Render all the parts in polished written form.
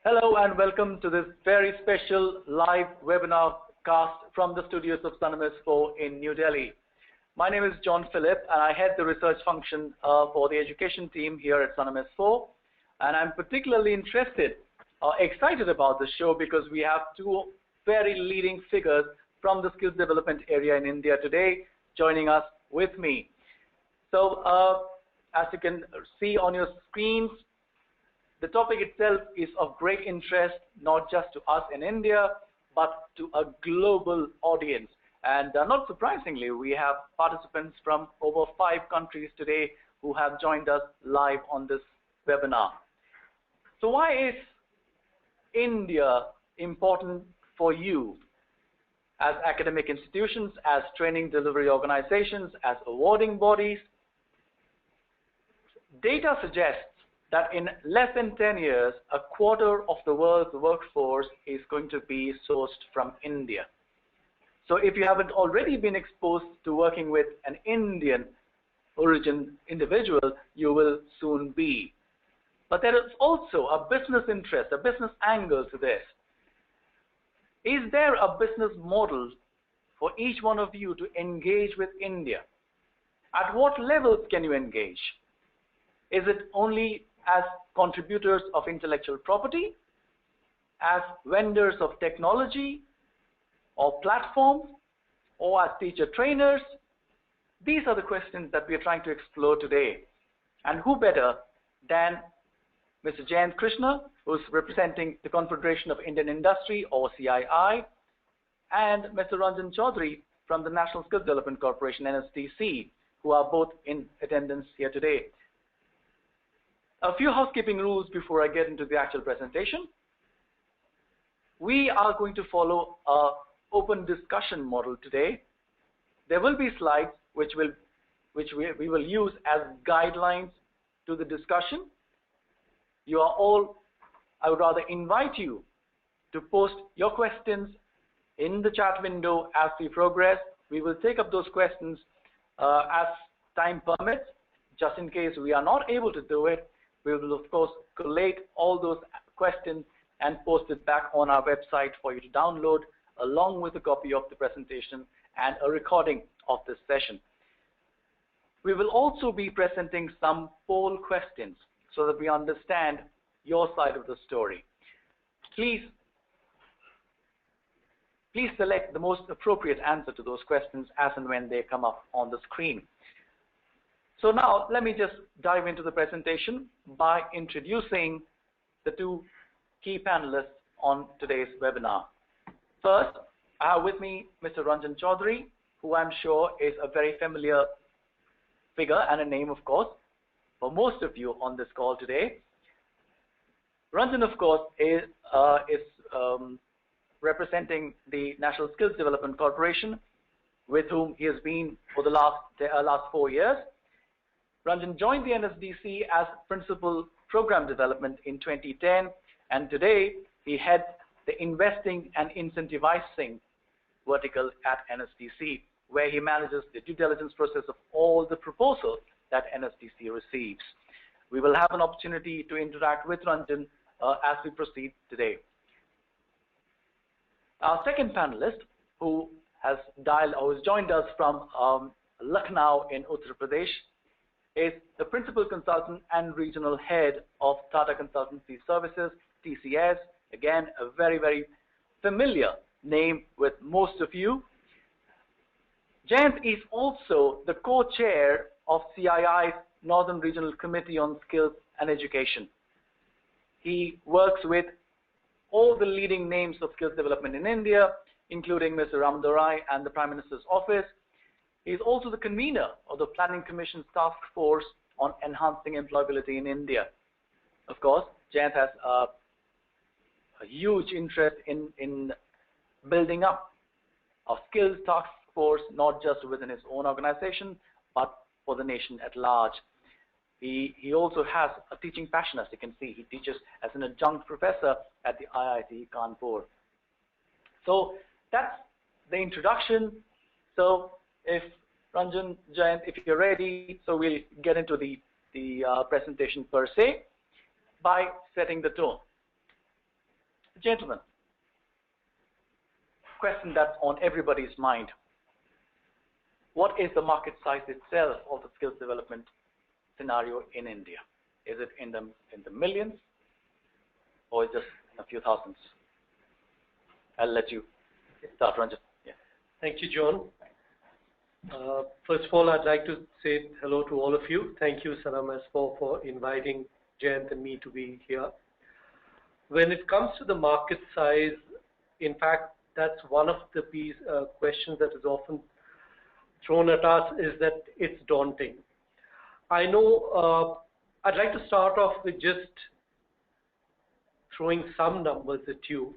Hello and welcome to this very special live webinar cast from the studios of Sannam S4 in New Delhi. My name is John Phillip and I head the research function for the education team here at Sannam S4. And I'm particularly excited about this show because we have two very leading figures from the skills development area in India today joining us with me. So as you can see on your screens, the topic itself is of great interest, not just to us in India, but to a global audience. And not surprisingly, we have participants from over 5 countries today who have joined us live on this webinar. So why is India important for you as academic institutions, as training delivery organizations, as awarding bodies? Data suggests that in less than 10 years, a quarter of the world's workforce is going to be sourced from India. So if you haven't already been exposed to working with an Indian origin individual, you will soon be. But there is also a business interest, a business angle to this. Is there a business model for each one of you to engage with India? At what levels can you engage? Is it only as contributors of intellectual property, as vendors of technology or platforms, or as teacher trainers? These are the questions that we are trying to explore today. And who better than Mr. Jayant Krishna, who's representing the Confederation of Indian Industry, or CII, and Mr. Ranjan Choudhury from the National Skills Development Corporation, NSDC, who are both in attendance here today. A few housekeeping rules before I get into the actual presentation. We are going to follow an open discussion model today. There will be slides which we will use as guidelines to the discussion. You are all, I would rather invite you to post your questions in the chat window as we progress. We will take up those questions as time permits. Just in case we are not able to do it, we will of course collate all those questions and post it back on our website for you to download, along with a copy of the presentation and a recording of this session. We will also be presenting some poll questions so that we understand your side of the story. Please select the most appropriate answer to those questions as and when they come up on the screen. So now let me just dive into the presentation by introducing the two key panelists on today's webinar. First, I have with me Mr. Ranjan Choudhury, who I'm sure is a very familiar figure and a name, of course, for most of you on this call today. Ranjan, of course, is representing the National Skills Development Corporation, with whom he has been for the last 4 years. Ranjan joined the NSDC as Principal Program Development in 2010, and today he heads the Investing and Incentivizing vertical at NSDC, where he manages the due diligence process of all the proposals that NSDC receives. We will have an opportunity to interact with Ranjan as we proceed today. Our second panelist, who has joined us from Lucknow in Uttar Pradesh, is the Principal Consultant and Regional Head of Tata Consultancy Services, TCS. Again, a very, very familiar name with most of you. Jayant is also the co-chair of CII's Northern Regional Committee on Skills and Education. He works with all the leading names of skills development in India, including Mr. Ramdorai and the Prime Minister's Office. He is also the convener of the Planning Commission's task force on enhancing employability in India. Of course, Jayant has a huge interest in building up a skills task force, not just within his own organization, but for the nation at large. He also has a teaching passion, as you can see. He teaches as an adjunct professor at the IIT Kanpur. So that's the introduction. So if Ranjan, Jayant, if you're ready, so we'll get into the presentation per se by setting the tone. Gentlemen, question that's on everybody's mind. What is the market size itself of the skills development scenario in India? Is it in the millions, or just in a few thousands? I'll let you start, Ranjan. Yeah. Thank you, John. First of all, I'd like to say hello to all of you. Thank you, Sannam S4, for inviting Jayant and me to be here. When it comes to the market size, in fact, that's one of the questions that is often thrown at us, is that it's daunting. I know I'd like to start off with just throwing some numbers at you.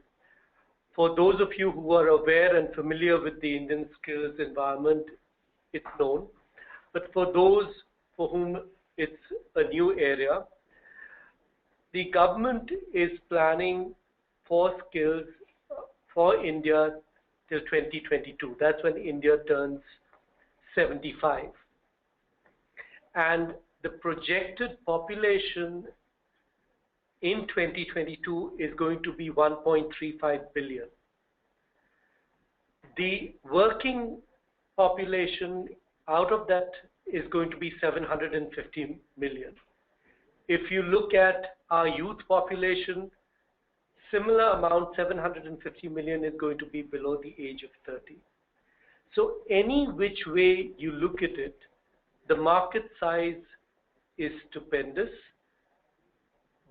For those of you who are aware and familiar with the Indian skills environment, it's known. But for those for whom it's a new area, the government is planning for skills for India till 2022. That's when India turns 75. And the projected population in 2022 is going to be 1.35 billion. The working population out of that is going to be 750 million. If you look at our youth population, similar amount, 750 million, is going to be below the age of 30. So any which way you look at it, the market size is stupendous,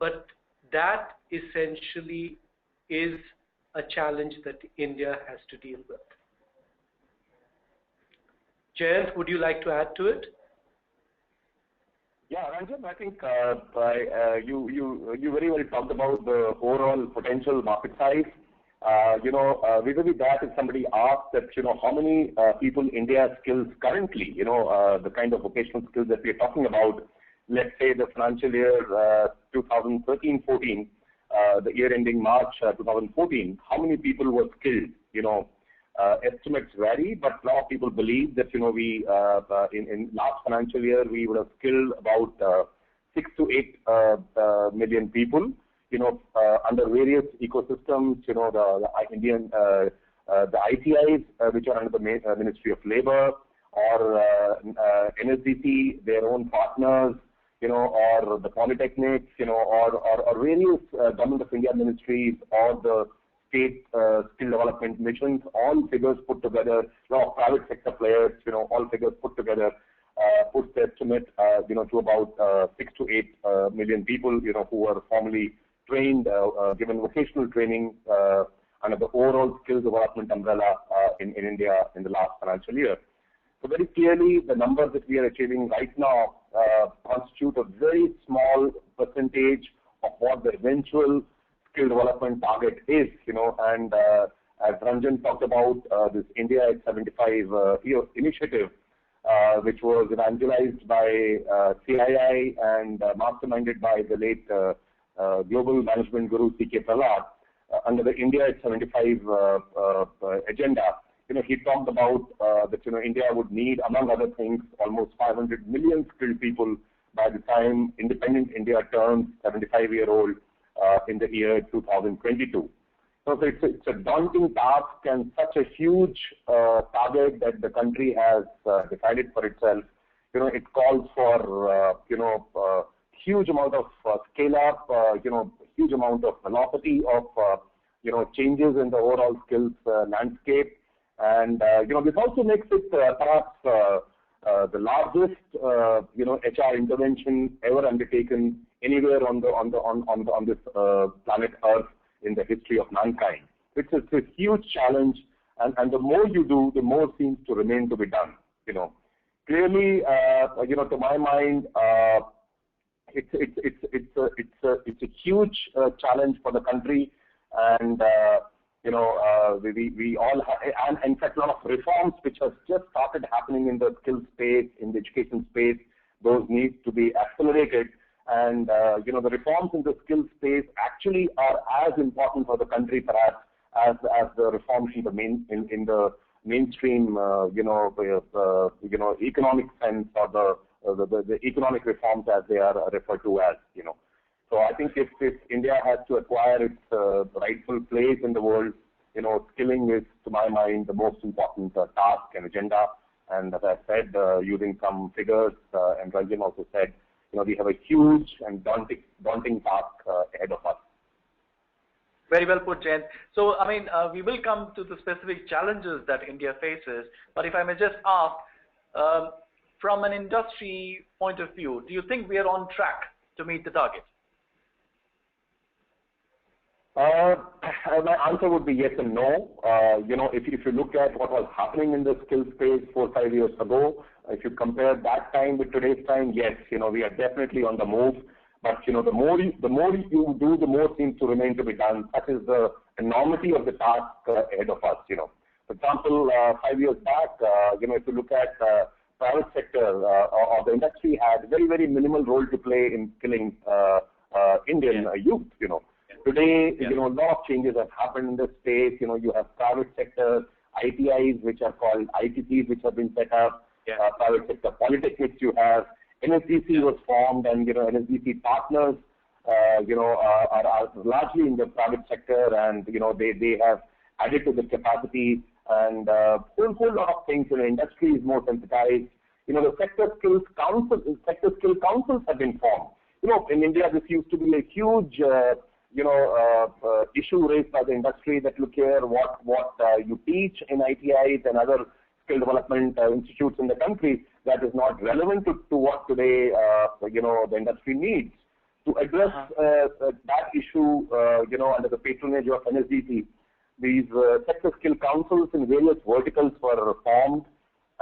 but that essentially is a challenge that India has to deal with. Jayant, would you like to add to it? Yeah, Ranjan, I think you very well talked about the overall potential market size. Vis-a-vis that, if somebody asks that, how many people India skills currently, the kind of vocational skills that we are talking about, let's say the financial year 2013-14, the year ending March 2014, how many people were skilled? Estimates vary, but a lot of people believe that, we in last financial year, we would have skilled about 6 to 8 million people, under various ecosystems, the Indian, the ITIs, which are under the Ministry of Labor, or NSDC, their own partners, or the polytechnics, or various Government of India ministries, or the state skill development missions, all figures put together, a lot of private sector players, all figures put together, puts the estimate, to about 6 to 8 million people, who were formally trained, given vocational training under the overall skills development umbrella in India in the last financial year. So very clearly, the numbers that we are achieving right now constitute a very small percentage of what the eventual skill development target is, and as Ranjan talked about, this India at 75 initiative, which was evangelized by CII and masterminded by the late global management guru C.K. Prahlad, under the India at 75 agenda. He talked about that, India would need, among other things, almost 500 million skilled people by the time independent India turns 75-year-old in the year 2022. So it's a daunting task and such a huge target that the country has decided for itself. It calls for, huge amount of scale-up, huge amount of velocity of, changes in the overall skills landscape. And, this also makes it perhaps the largest, HR intervention ever undertaken anywhere on this planet Earth in the history of mankind. It's a huge challenge, and the more you do, the more seems to remain to be done. Clearly, to my mind, it's a huge challenge for the country, and we all have, and in fact, a lot of reforms which have just started happening in the skill space, in the education space, those need to be accelerated. And the reforms in the skill space actually are as important for the country, perhaps, as the reforms in the mainstream, economic sense, or the economic reforms as they are referred to as. So I think if India has to acquire its rightful place in the world, skilling is, to my mind, the most important task and agenda. And as I said, using some figures, and Ranjan also said, we have a huge and daunting task ahead of us. Very well put, Jayant. So, we will come to the specific challenges that India faces, but if I may just ask, from an industry point of view, do you think we are on track to meet the target? My answer would be yes and no. If you look at what was happening in the skill space 4 or 5 years ago, if you compare that time with today's time, yes, we are definitely on the move. But the more you do, the more seems to remain to be done. That is the enormity of the task ahead of us. For example, 5 years back, if you look at private sector or the industry had very, very minimal role to play in skilling Indian youth. Today, a lot of changes have happened in this space. You have private sector ITIs, which are called ITCs, which have been set up. Private sector polytechnics you have. NSDC was formed, and NSDC partners, are largely in the private sector, and they have added to the capacity, and whole lot of things. Industry is more sensitized. The sector skill councils have been formed. In India, this used to be a huge, issue raised by the industry that look here, what you teach in ITIs and other skill development institutes in the country, that is not relevant to what today, the industry needs. To address that issue, under the patronage of NSDC, these sector skill councils in various verticals were formed,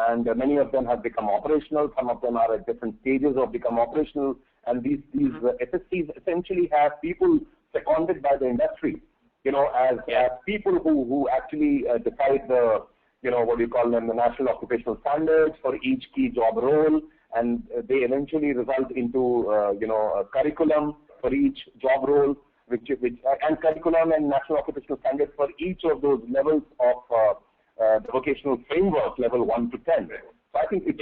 and many of them have become operational. Some of them are at different stages of become operational, and these SSCs essentially have people seconded by the industry, as people who actually decide the what do you call them, the national occupational standards for each key job role, and they eventually result into, a curriculum for each job role, and curriculum and national occupational standards for each of those levels of the vocational framework, level 1 to 10. So I think it's,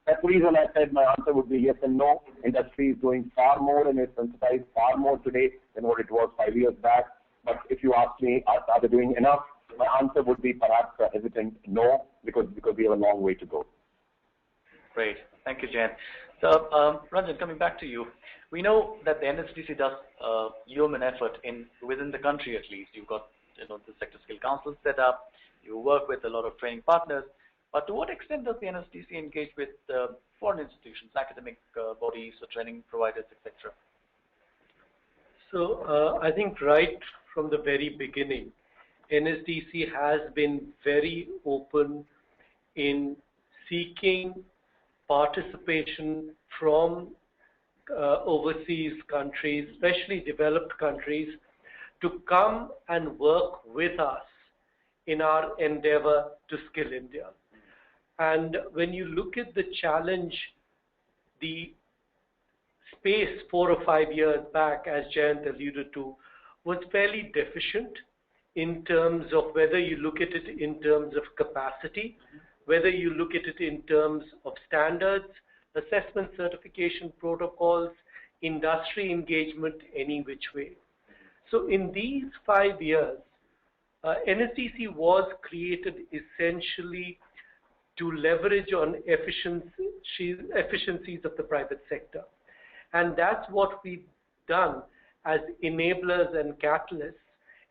that's the reason I said my answer would be yes and no. Industry is doing far more and is sensitized far more today than what it was 5 years back. But if you ask me, are they doing enough? My answer would be perhaps hesitant no, because we have a long way to go. Great. Thank you, Jayant. So, Ranjan, coming back to you, we know that the NSDC does yeoman effort within the country at least. You've got the sector skill council set up. You work with a lot of training partners. But to what extent does the NSDC engage with foreign institutions, academic bodies, or training providers, etc.? So I think right from the very beginning, NSDC has been very open in seeking participation from overseas countries, especially developed countries, to come and work with us in our endeavor to skill India. And when you look at the challenge, the space 4 or 5 years back, as Jayant alluded to, was fairly deficient in terms of whether you look at it in terms of capacity, whether you look at it in terms of standards, assessment certification protocols, industry engagement, any which way. So in these 5 years, NSDC was created essentially to leverage on efficiencies of the private sector. And that's what we've done as enablers and catalysts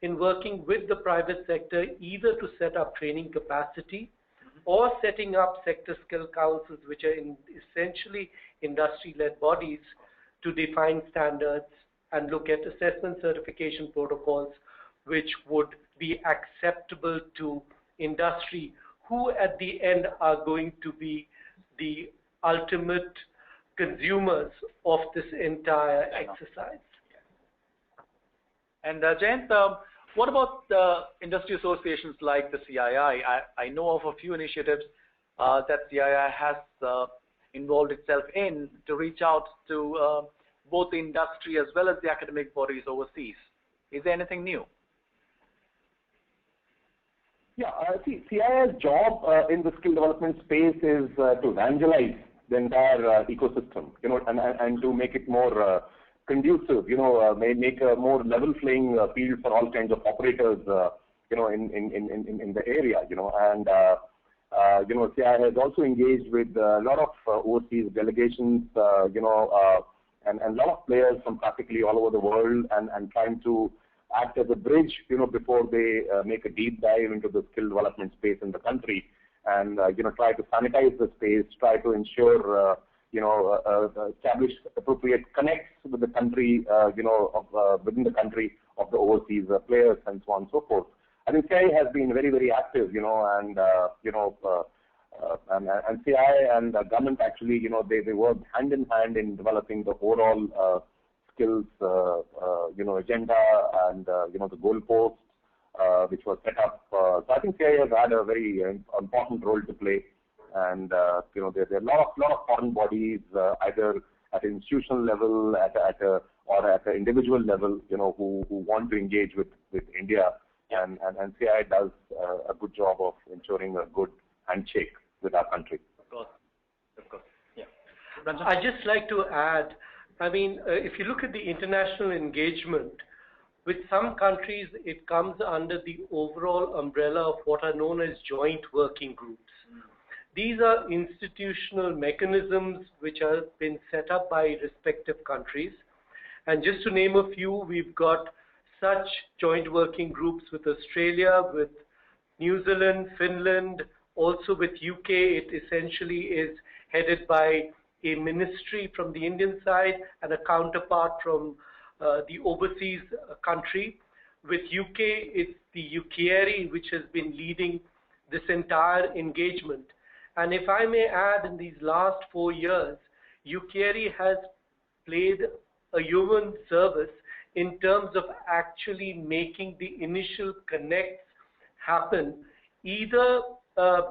in working with the private sector, either to set up training capacity or setting up sector skill councils, which are essentially industry-led bodies, to define standards and look at assessment certification protocols which would be acceptable to industry, who at the end are going to be the ultimate consumers of this entire exercise. And Jayant, what about industry associations like the CII? I know of a few initiatives that CII has involved itself in to reach out to both the industry as well as the academic bodies overseas. Is there anything new? Yeah, CII's job in the skill development space is to evangelize the entire ecosystem, and to make it more conducive, may make a more level playing field for all kinds of operators, in the area, and CII has also engaged with a lot of overseas delegations, and a lot of players from practically all over the world, and trying to act as a bridge, before they make a deep dive into the skill development space in the country, and try to sanitize the space, try to ensure establish appropriate connects with the country, within the country of the overseas players, and so on and so forth. I think CII has been very, very active, and CII and the government actually, they work hand in hand in developing the overall skills, agenda, and the goalposts which was set up. So I think CII has had a very important role to play, and there are a lot of foreign bodies, either at an institutional level, or at an individual level, who want to engage with India, and CII does a good job of ensuring a good handshake with our country. Of course, yeah. I'd just like to add, if you look at the international engagement, with some countries, it comes under the overall umbrella of what are known as joint working groups. These are institutional mechanisms which have been set up by respective countries. And just to name a few, we've got such joint working groups with Australia, with New Zealand, Finland, also with UK. It essentially is headed by a ministry from the Indian side and a counterpart from the overseas country. With UK, it's the UKERI which has been leading this entire engagement. And if I may add, in these last 4 years, UKERI has played a human service in terms of actually making the initial connects happen, either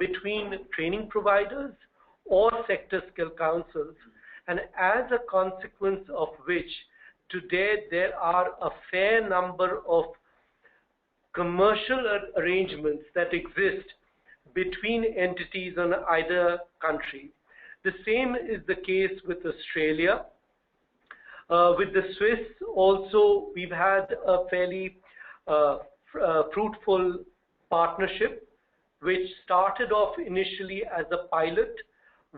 between training providers or sector skill councils. And as a consequence of which, today there are a fair number of commercial arrangements that exist between entities on either country. The same is the case with Australia. With the Swiss also, we've had a fairly fruitful partnership, which started off initially as a pilot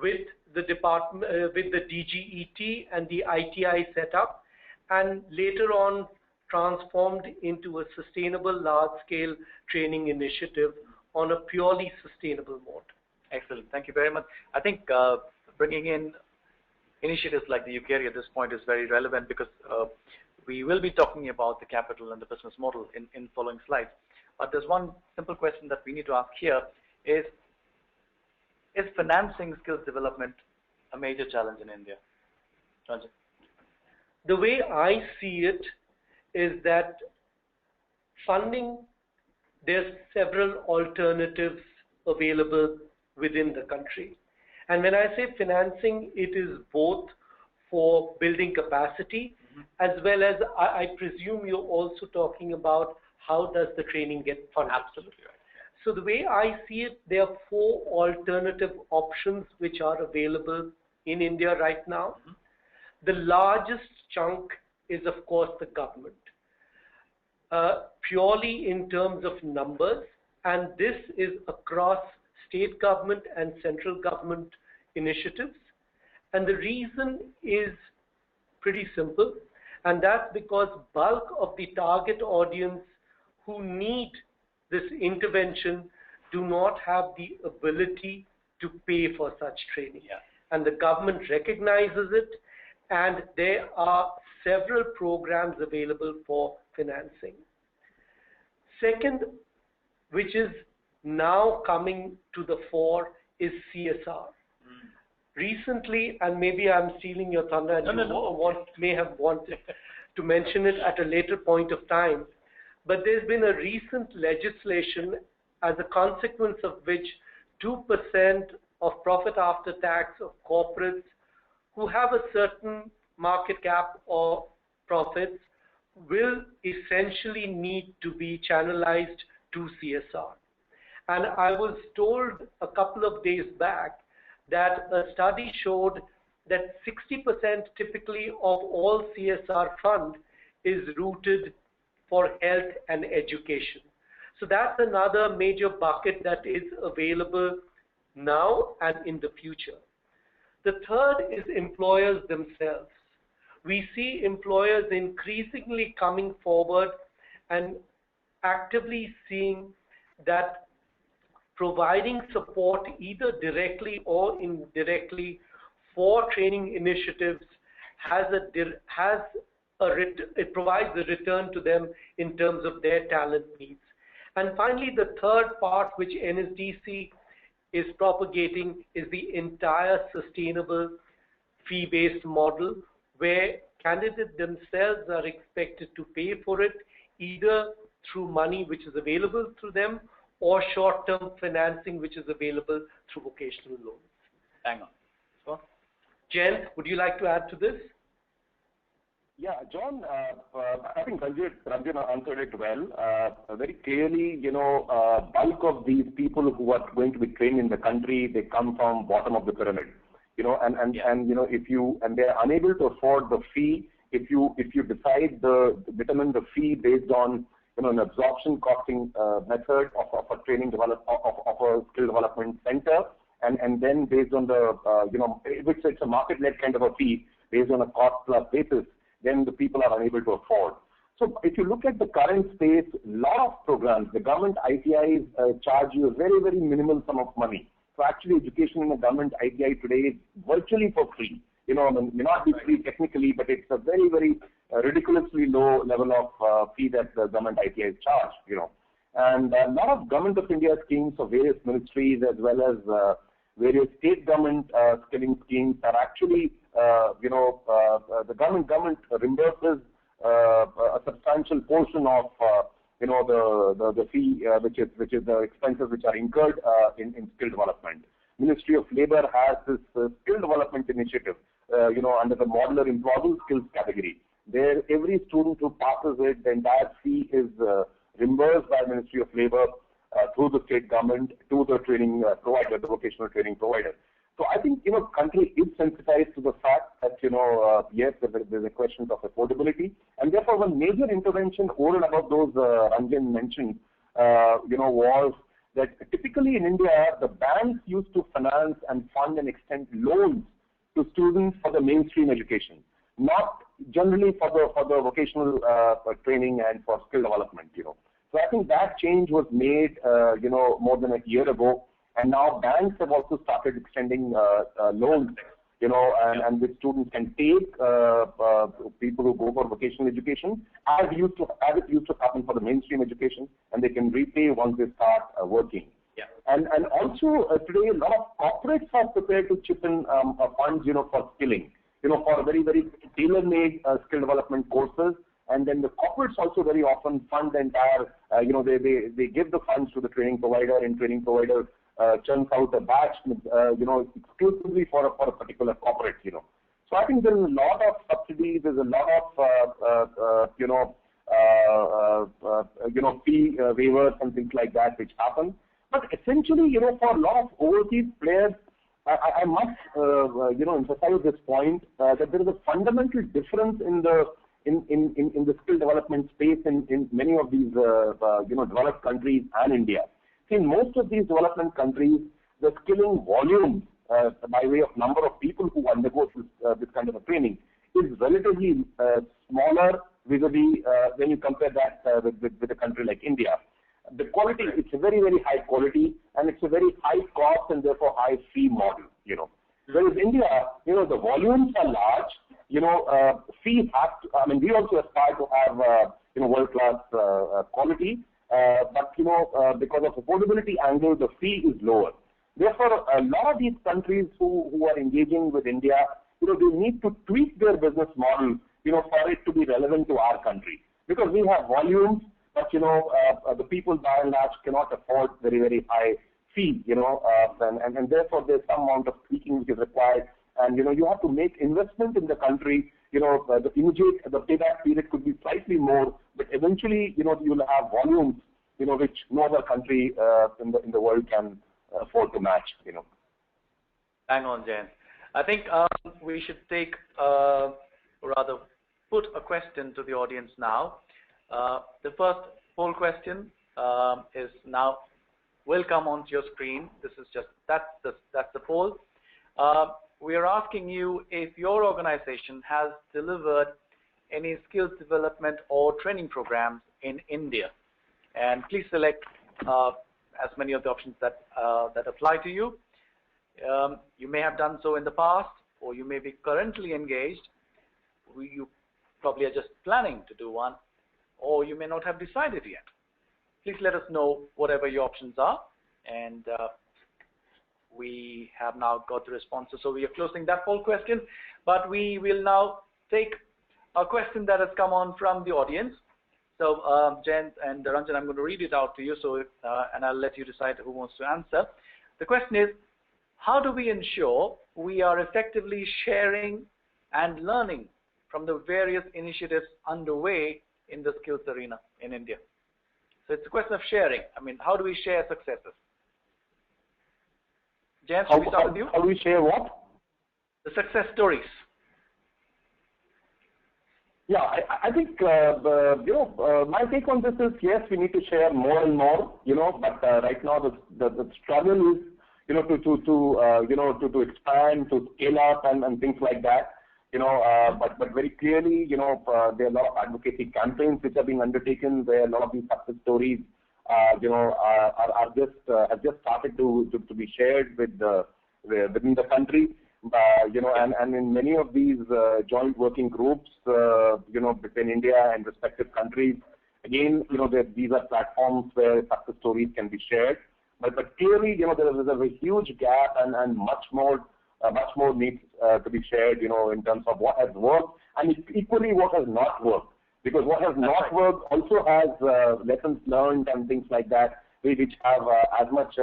with the DGET and the ITI setup, and later on transformed into a sustainable large-scale training initiative on a purely sustainable mode. Excellent. Thank you very much. I think bringing in initiatives like the UKERI at this point is very relevant, because we will be talking about the capital and the business model in following slides. But there's one simple question that we need to ask here is financing skills development a major challenge in India? Ranjan? The way I see it is that funding, there's several alternatives available within the country. And when I say financing, it is both for building capacity, as well as I presume you're also talking about how does the training get funded. Absolutely right. So the way I see it, there are 4 alternative options which are available in India right now. The largest chunk is, of course, the government, purely in terms of numbers, and this is across state government and central government initiatives. And the reason is pretty simple, and that's because bulk of the target audience who need this intervention do not have the ability to pay for such training. Yeah. And the government recognizes it, and there are several programs available for financing. Second, which is now coming to the fore, is CSR. Recently, and maybe I'm stealing your thunder, and may have wanted to mention it at a later point of time, but there's been a recent legislation as a consequence of which 2% of profit after tax of corporates who have a certain market cap or profits will essentially need to be channelized to CSR. And I was told a couple of days back that a study showed that 60% typically of all CSR fund is rooted for health and education. So that's another major bucket that is available now and in the future. The third is employers themselves. We see employers increasingly coming forward and actively seeing that providing support either directly or indirectly for training initiatives it provides a return to them in terms of their talent needs. And finally, the third part which NSDC is propagating is the entire sustainable fee-based model, where candidates themselves are expected to pay for it either through money which is available to them or short-term financing which is available through vocational loans. Hang on. So, Jayant, would you like to add to this? Yeah, John, I think Ranjan answered it well. Very clearly, bulk of these people who are going to be trained in the country, they come from bottom of the pyramid. And they are unable to afford the fee, if you determine the fee based on an absorption costing method of a training of a skill development center, and then based on the which it's a market-led kind of a fee based on a cost plus basis, then the people are unable to afford. So if you look at the current space, a lot of programs, the government ITIs charge you a very, very minimal sum of money. So actually education in a government ITI today is virtually for free. May not be free technically, but it's a very, very ridiculously low level of fee that the government ITIs charge, And a lot of Government of India schemes of various ministries as well as various state government skilling schemes are actually, the government reimburses a substantial portion of, the fee, which is the expenses which are incurred in skill development. Ministry of Labour has this skill development initiative, under the modular employable skills category. There, every student who passes it, the entire fee is reimbursed by Ministry of Labour through the state government to the training provider, the vocational training provider. So I think, country is sensitized to the fact that, yes, there's a question of affordability. And therefore, one major intervention over and above those Ranjan mentioned, was that typically in India, the banks used to finance and fund and extend loans to students for the mainstream education, not generally for the vocational training and for skill development, So I think that change was made, more than a year ago. And now banks have also started extending loans, and which students can take, people who go for vocational education, as it used to happen for the mainstream education, and they can repay once they start working. yeah. And also today, a lot of corporates are prepared to chip in funds, for skilling, for very, very tailor-made skill development courses. And then the corporates also very often fund the entire, they give the funds to the training provider, and training provider churns out a batch, exclusively for a particular corporate, So I think there's a lot of subsidies, there's a lot of, fee waivers and things like that which happen. But essentially, for a lot of overseas players, I must, emphasize this point that there is a fundamental difference in the skill development space in many of these, developed countries and India. In most of these development countries, the skilling volume, by way of number of people who undergo this kind of a training, is relatively smaller vis-a-vis when you compare that with a country like India. The quality, it's a very, very high quality, and it's a very high cost and therefore high fee model, Whereas India, the volumes are large, fees have to, we also aspire to have, world-class quality, but, because of affordability angle, the fee is lower. Therefore, a lot of these countries who are engaging with India, they need to tweak their business model, for it to be relevant to our country. Because we have volumes, but, the people by and large cannot afford very, very high fees, and therefore there's some amount of tweaking which is required. And, you have to make investment in the country, the payback period could be slightly more, but eventually, you'll have volumes, which no other country in the world can afford to match, Hang on, Jayant. I think we should take, rather put a question to the audience now. The first poll question is now will come onto your screen. This is just that's the poll. We are asking you if your organization has delivered any skills development or training programs in India, and please select as many of the options that apply to you. You may have done so in the past, or you may be currently engaged. You probably are just planning to do one, or you may not have decided yet. Please let us know whatever your options are, and we have now got the responses. So we are closing that poll question, but we will now take a question that has come on from the audience. So Jayant and Ranjan, I'm going to read it out to you, so and I'll let you decide who wants to answer. The question is, how do we ensure we are effectively sharing and learning from the various initiatives underway in the skills arena in India? So it's a question of sharing. I mean, how do we share successes? Jayant, should we start with you? How do we share what? The success stories. Yeah, I think my take on this is yes, we need to share more and more, but right now the struggle is to expand, to scale up and things like that, but very clearly, there are a lot of advocacy campaigns which are being undertaken where a lot of these success stories have just started to be shared within the country. And in many of these joint working groups, between India and respective countries, again, these are platforms where success stories can be shared. But clearly, there is a huge gap and much more needs to be shared, in terms of what has worked and equally what has not worked. Because what has not worked also has lessons learned and things like that, which have as much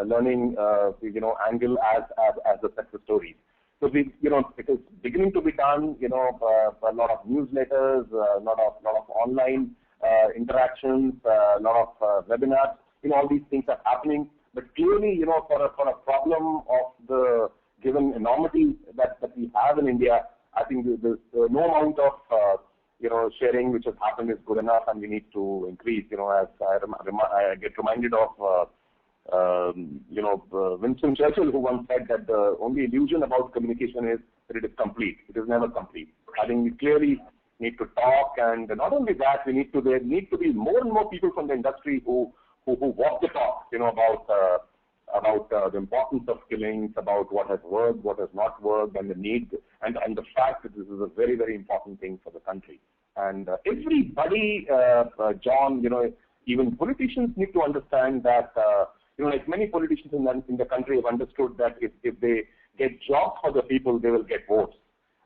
learning, angle as the success stories. So it is beginning to be done. A lot of newsletters, a lot of online interactions, a lot of webinars. All these things are happening. But clearly, for a problem of the given enormity that we have in India, I think there's no amount of sharing which has happened is good enough, and we need to increase. As I get reminded of. Winston Churchill, who once said that the only illusion about communication is that it is complete. It is never complete. I think we clearly need to talk, and not only that, there need to be more and more people from the industry who walk the talk, about the importance of skilling, about what has worked, what has not worked, and the need, and the fact that this is a very, very important thing for the country. And everybody, John, even politicians need to understand that. Like many politicians in the country have understood that if they get jobs for the people, they will get votes.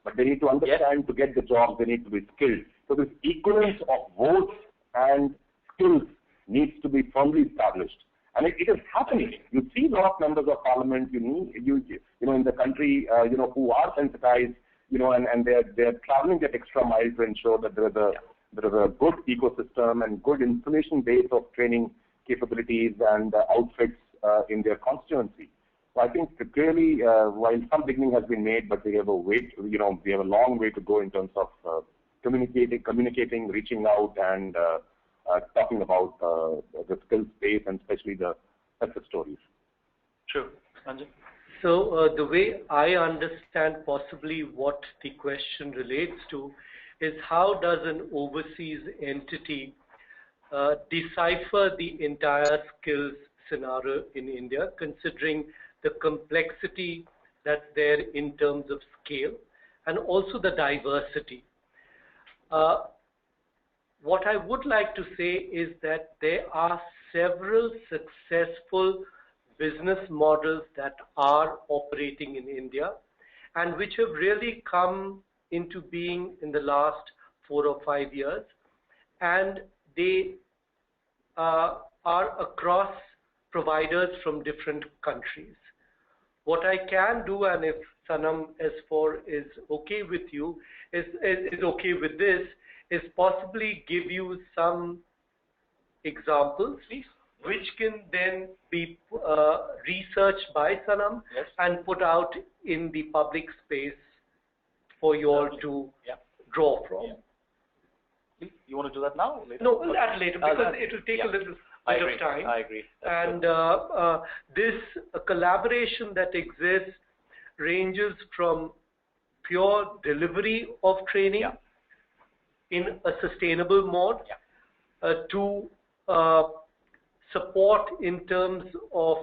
But they need to understand to get the jobs, they need to be skilled. So this equivalence of votes and skills needs to be firmly established. And it is happening. You see a lot of members of parliament, in the country, who are sensitized, and they're traveling that extra mile to ensure that there is a good ecosystem and good information base of training capabilities and outfits in their constituency. So I think clearly, while some beginning has been made, but we have a long way to go in terms of communicating, reaching out, and talking about the skill space and especially the success stories. True. Ranjan? So the way I understand possibly what the question relates to is how does an overseas entity decipher the entire skills scenario in India, considering the complexity that's there in terms of scale and also the diversity. What I would like to say is that there are several successful business models that are operating in India and which have really come into being in the last 4 or 5 years, and they are across providers from different countries. What I can do, and if Sannam S4 is okay with you, is okay with this, is possibly give you some examples, which can then be researched by Sannam and put out in the public space for you all to draw from. You want to do that now? Later? No, that later, because it will take a little bit of time. I agree. And this collaboration that exists ranges from pure delivery of training in a sustainable mode to support in terms of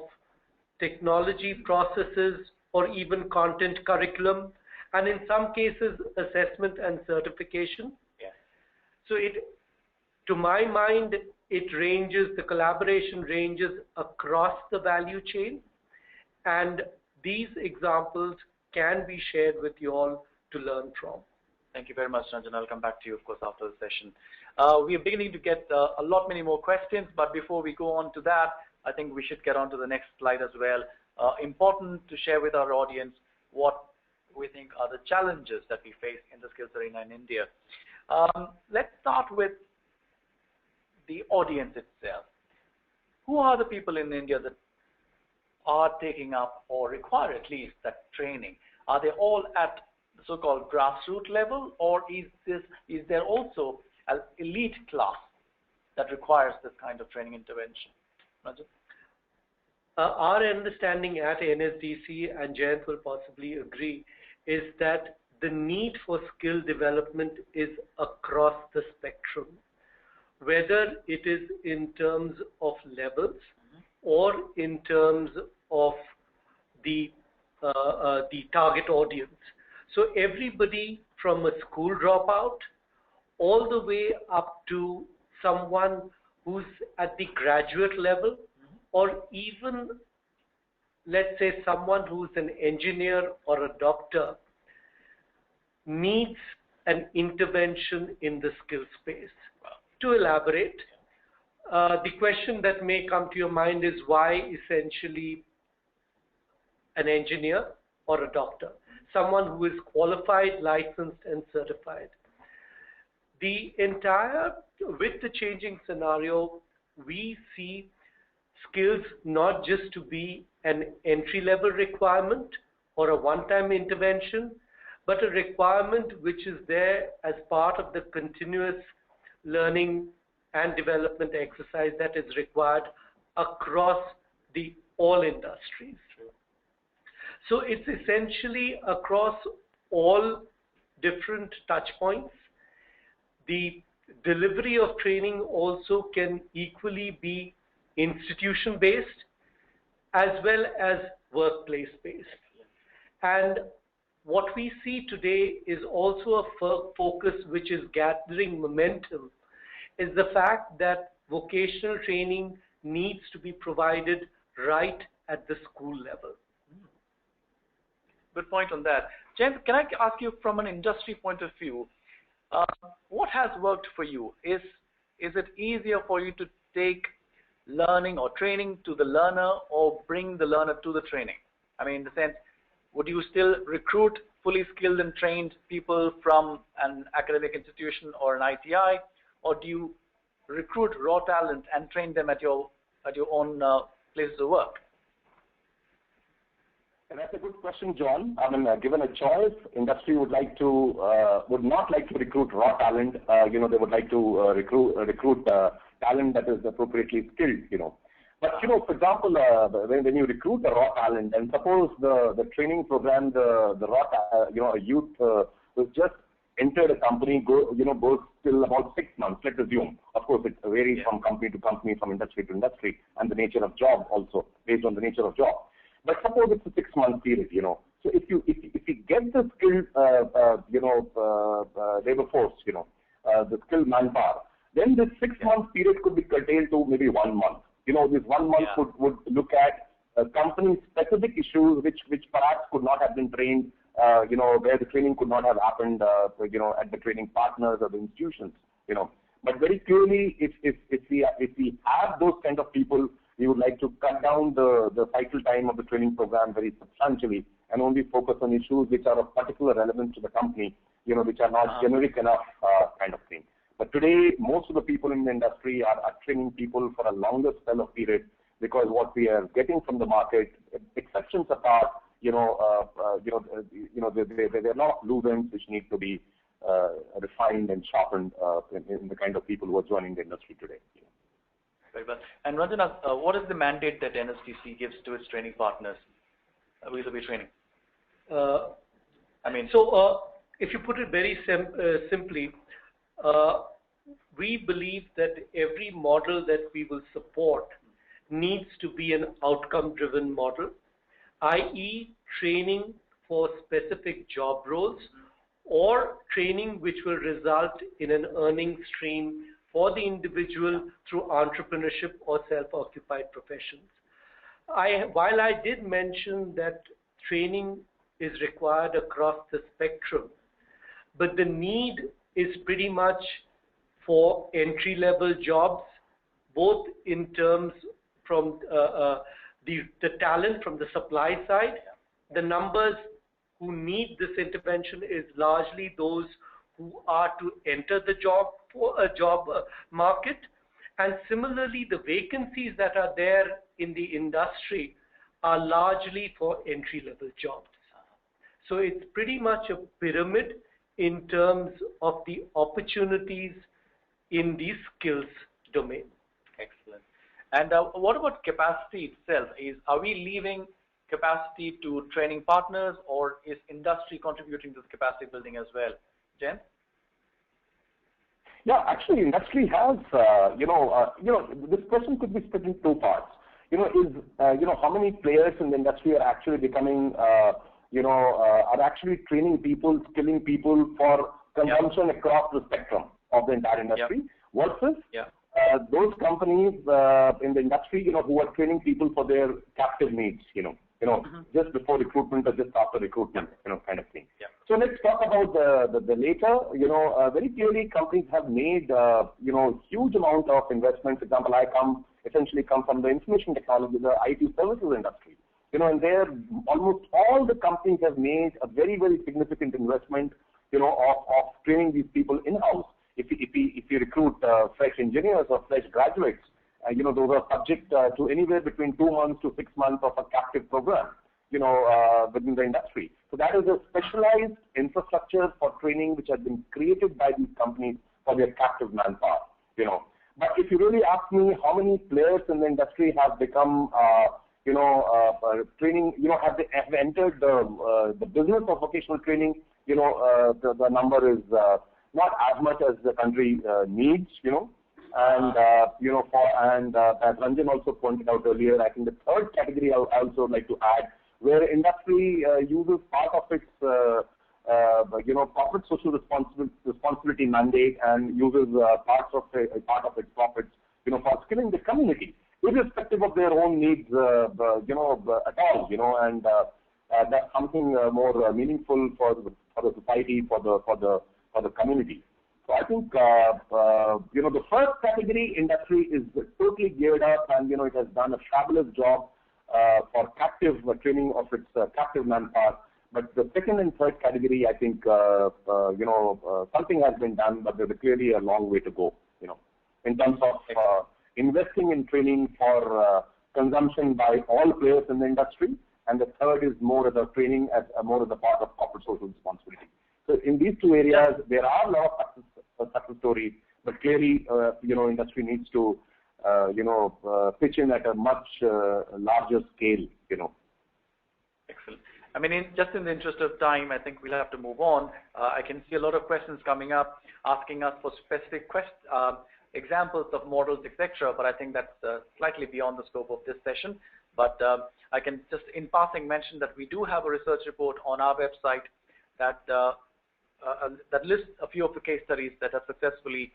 technology processes or even content curriculum, and in some cases assessment and certification. So to my mind, the collaboration ranges across the value chain, and these examples can be shared with you all to learn from. Thank you very much, Ranjan. I'll come back to you, of course, after the session. We are beginning to get a lot many more questions, but before we go on to that, I think we should get on to the next slide as well. Important to share with our audience what we think are the challenges that we face in the skills arena in India. Let's start with the audience itself. Who are the people in India that are taking up or require at least that training? Are they all at the so-called grassroots level, or is there also an elite class that requires this kind of training intervention? Ranjan? Our understanding at NSDC, and Jayant will possibly agree, is that the need for skill development is across the spectrum, whether it is in terms of levels or in terms of the target audience. So everybody from a school dropout all the way up to someone who's at the graduate level, or even, let's say, someone who's an engineer or a doctor, needs an intervention in the skill space. To elaborate, the question that may come to your mind is why essentially an engineer or a doctor, someone who is qualified, licensed, and certified. With the changing scenario, we see skills not just to be an entry-level requirement or a one-time intervention, but a requirement which is there as part of the continuous learning and development exercise that is required across all industries. So it's essentially across all different touch points. The delivery of training also can equally be institution-based as well as workplace-based. And what we see today is also a focus which is gathering momentum, is the fact that vocational training needs to be provided right at the school level. Good point on that. Jayant, can I ask you from an industry point of view, what has worked for you? Is it easier for you to take learning or training to the learner, or bring the learner to the training? I mean, in the sense, would you still recruit fully skilled and trained people from an academic institution or an ITI, or do you recruit raw talent and train them at your own places of work? And that's a good question, John. I mean, given a choice, industry would not like to recruit raw talent. They would like to recruit talent that is appropriately skilled. But for example, when you recruit a raw talent, and suppose the training program, a youth who's just entered a company goes till about 6 months. Let's assume. Of course, it varies from company to company, from industry to industry, and the nature of job also based on the nature of job. But suppose it's a 6-month period, So if you get the skilled, labor force, the skilled manpower, then this 6-month period could be curtailed to maybe 1 month. This 1 month would look at company-specific issues which perhaps could not have been trained, where the training could not have happened, at the training partners or the institutions, But very clearly, if we have those kind of people, we would like to cut down the cycle time of the training program very substantially and only focus on issues which are of particular relevance to the company, which are not generic enough kind of thing. But today, most of the people in the industry are training people for a longer spell of period, because what we are getting from the market, exceptions apart, there are a lot of loose ends which need to be refined and sharpened in the kind of people who are joining the industry today. Very well. And Ranjan, what is the mandate that NSDC gives to its training partners vis-a-vis training? If you put it very simply, we believe that every model that we will support needs to be an outcome-driven model, i.e. training for specific job roles or training which will result in an earning stream for the individual through entrepreneurship or self-occupied professions. While I did mention that training is required across the spectrum, but the need is pretty much for entry-level jobs, both in terms from the talent from the supply side. The numbers who need this intervention is largely those who are to enter the job market, and similarly the vacancies that are there in the industry are largely for entry-level jobs. So it's pretty much a pyramid in terms of the opportunities in the skills domain. Excellent. And what about capacity itself? Are we leaving capacity to training partners, or is industry contributing to the capacity building as well? Jayant? Yeah, actually, industry has, this question could be split in two parts. How many players in the industry are actually becoming, are actually training people, skilling people for consumption across the spectrum of the entire industry, versus those companies in the industry, who are training people for their captive needs, just before recruitment or just after recruitment, kind of thing. Yeah. So let's talk about the later. Very clearly, companies have made, huge amount of investment. For example, I essentially come from the information technology, the IT services industry. And there, almost all the companies have made a very, very significant investment, of training these people in-house. If you recruit fresh engineers or fresh graduates, those are subject to anywhere between 2 months to 6 months of a captive program, within the industry. So that is a specialized infrastructure for training which has been created by these companies for their captive manpower, But if you really ask me how many players in the industry have become, training, have entered the business of vocational training, the number is not as much as the country needs, And, as Ranjan also pointed out earlier, I think the third category I would also like to add, where industry uses part of its, corporate social responsibility mandate and uses part of its profits, for skilling the community, irrespective of their own needs, at all, and that's something more meaningful for the society, for the community. So I think, the first category industry is totally geared up, and, it has done a fabulous job for captive training of its captive manpower. But the second and third category, I think, something has been done, but there's clearly a long way to go, in terms of investing in training for consumption by all players in the industry. And the third is more as a training, more as a part of corporate social responsibility. So in these two areas, there are a lot of success stories, but clearly, industry needs to, pitch in at a much larger scale, Excellent. I mean, just in the interest of time, I think we'll have to move on. I can see a lot of questions coming up, asking us for specific examples of models, etc. But I think that's slightly beyond the scope of this session. But I can just, in passing, mention that we do have a research report on our website that lists a few of the case studies that have successfully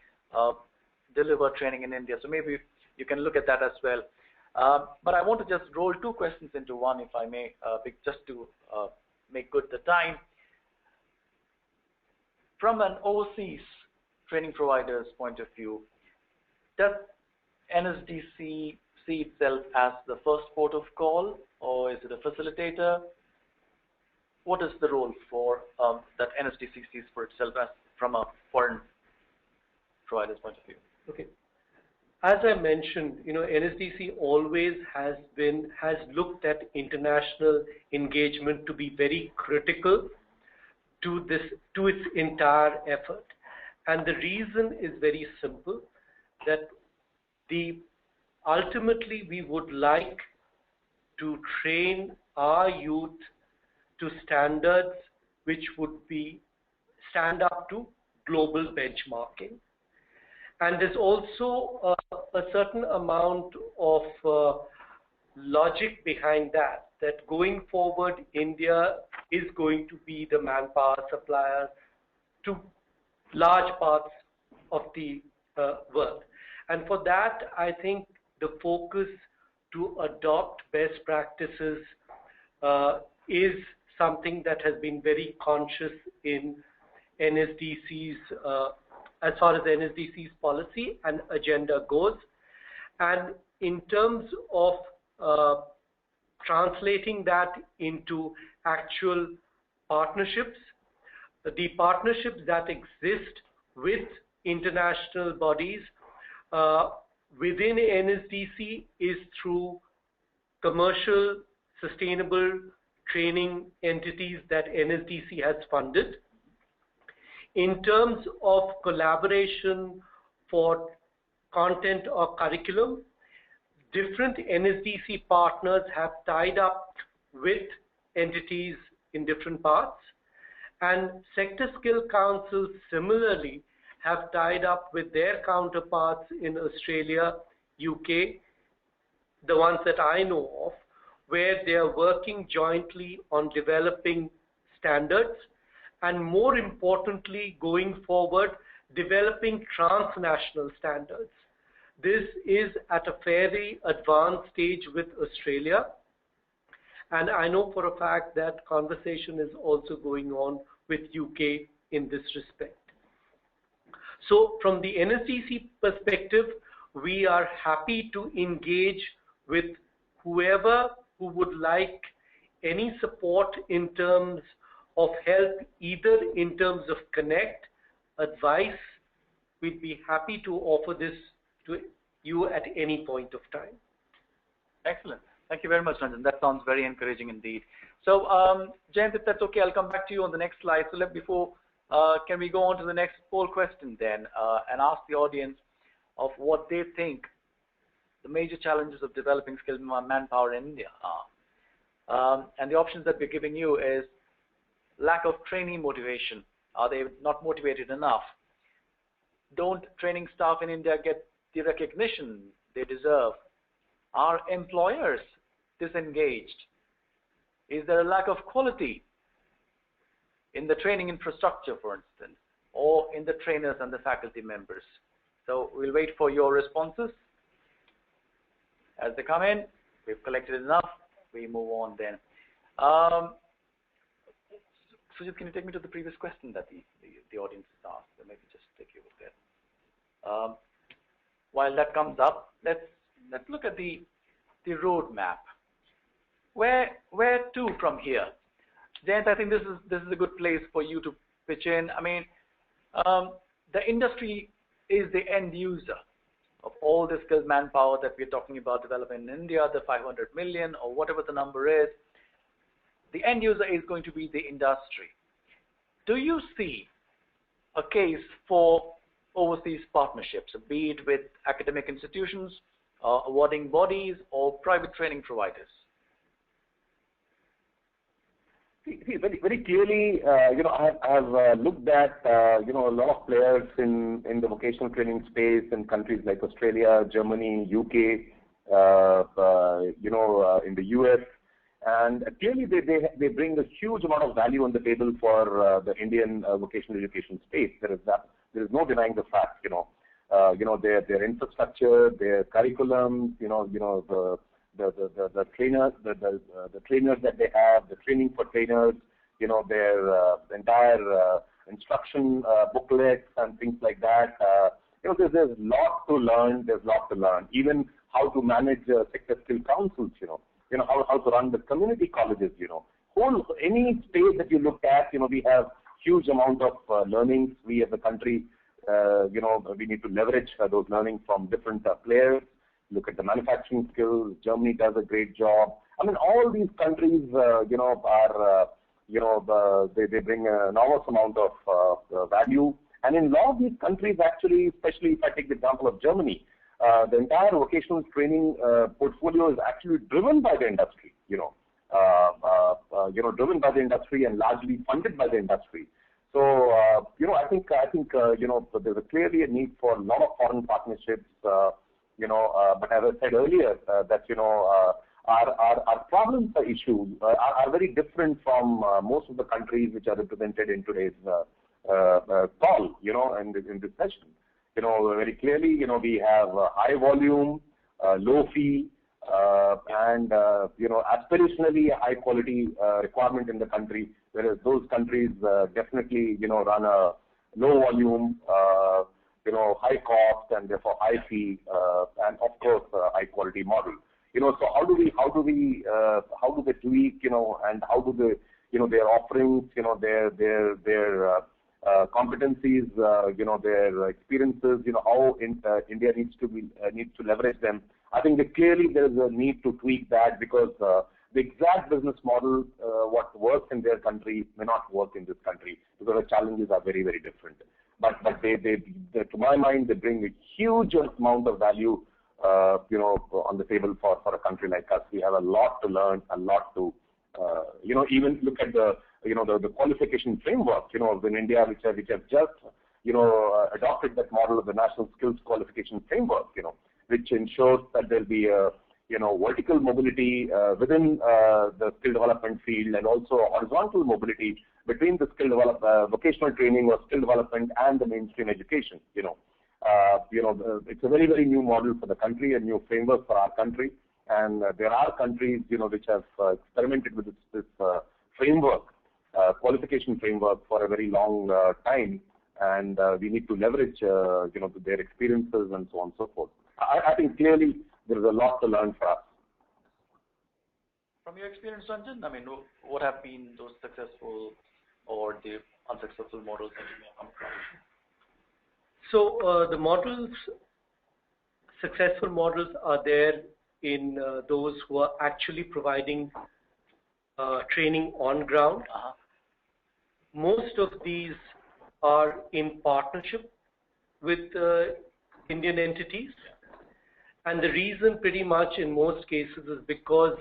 delivered training in India. So maybe you can look at that as well. But I want to just roll two questions into one, if I may, just to make good the time. From an overseas training provider's point of view, does NSDC see itself as the first port of call, or is it a facilitator? What is the role for that NSDC sees for itself as from a foreign provider's point of view? Okay. As I mentioned, NSDC always has looked at international engagement to be very critical to its entire effort. And the reason is very simple, that ultimately we would like to train our youth to standards which would stand up to global benchmarking. And there's also a certain amount of logic behind that going forward, India is going to be the manpower supplier to large parts of the world. And for that, I think the focus to adopt best practices is something that has been very conscious in NSDC's as far as NSDC's policy and agenda goes. And in terms of translating that into actual partnerships, the partnerships that exist with international bodies within NSDC is through commercial, sustainable training entities that NSDC has funded. In terms of collaboration for content or curriculum, different NSDC partners have tied up with entities in different parts, and sector skill councils similarly have tied up with their counterparts in Australia, UK, the ones that I know of, where they are working jointly on developing standards, and more importantly, going forward, developing transnational standards. This is at a fairly advanced stage with Australia, and I know for a fact that conversation is also going on with UK in this respect. So from the NSDC perspective, we are happy to engage with whoever who would like any support in terms of help, either in terms of connect, advice. We'd be happy to offer this to you at any point of time. Excellent. Thank you very much, Ranjan. That sounds very encouraging indeed. So, Jayant, if that's okay, I'll come back to you on the next slide. So can we go on to the next poll question then and ask the audience of what they think the major challenges of developing skilled manpower in India are. And the options that we're giving you is lack of trainee motivation. Are they not motivated enough? Don't training staff in India get the recognition they deserve? Are employers disengaged? Is there a lack of quality in the training infrastructure, for instance, or in the trainers and the faculty members? So we'll wait for your responses. As they come in, we've collected enough, we move on then. Sujit, can you take me to the previous question that the audience has asked? Maybe just take you over there. While that comes up, let's look at the roadmap. Where to from here? Jayant, I think this is a good place for you to pitch in. I mean, the industry is the end user of all the skilled manpower that we're talking about developing in India, the 500 million or whatever the number is. The end user is going to be the industry. Do you see a case for overseas partnerships, be it with academic institutions, awarding bodies, or private training providers? See, very clearly, I have looked at, a lot of players in the vocational training space in countries like Australia, Germany, UK, in the US, and clearly they bring a huge amount of value on the table for the Indian vocational education space. There is no denying the fact, their infrastructure, their curriculum, the trainers, the trainers that they have, the training for trainers, their entire instruction booklets and things like that. There's lot to learn. There's lot to learn. Even how to manage sector skill councils. How to run the community colleges. Any space that you look at, we have huge amount of learnings. We as a country we need to leverage those learnings from different players. Look at the manufacturing skills. Germany does a great job. I mean, all these countries, are, they bring an enormous amount of value. And in a lot of these countries, actually, especially if I take the example of Germany, the entire vocational training portfolio is actually driven by the industry, driven by the industry and largely funded by the industry. So, I think there's clearly a need for a lot of foreign partnerships, but as I said earlier, that, our problems or issues are very different from most of the countries which are represented in today's call, in this session. Very clearly, we have high volume, low fee, and, aspirationally high quality requirement in the country, whereas those countries definitely, run a low volume, high cost and therefore high fee, and of course, high quality model. So how do they tweak, and how do they, their offerings, their competencies, their experiences, how India needs to leverage them. I think that clearly there is a need to tweak that, because the exact business model, what works in their country may not work in this country, because the challenges are very, very different. But they to my mind, they bring a huge amount of value, on the table for a country like us. We have a lot to learn, a lot to, even look at the qualification framework, in India, which have just, adopted that model of the National Skills Qualification Framework, which ensures that there'll be a, vertical mobility within the skill development field, and also horizontal mobility between the vocational training or skill development and the mainstream education. It's a very, very new model for the country, a new framework for our country, and there are countries, which have experimented with this framework, qualification framework for a very long time, and we need to leverage, their experiences and so on and so forth. I think clearly there is a lot to learn for us. From your experience, Ranjan, I mean, what have been those successful or the unsuccessful models that you may have come across? So the successful models are there in those who are actually providing training on ground. Most of these are in partnership with Indian entities. And the reason pretty much in most cases is because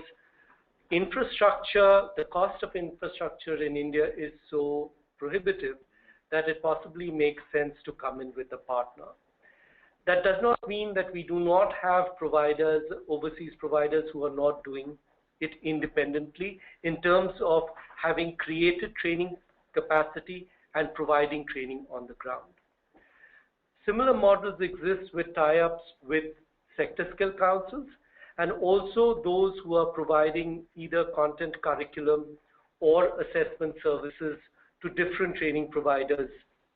the cost of infrastructure in India is so prohibitive that it possibly makes sense to come in with a partner. That does not mean that we do not have providers, overseas providers, who are not doing it independently in terms of having created training capacity and providing training on the ground. Similar models exist with tie-ups with sector skill councils, and also those who are providing either content curriculum or assessment services to different training providers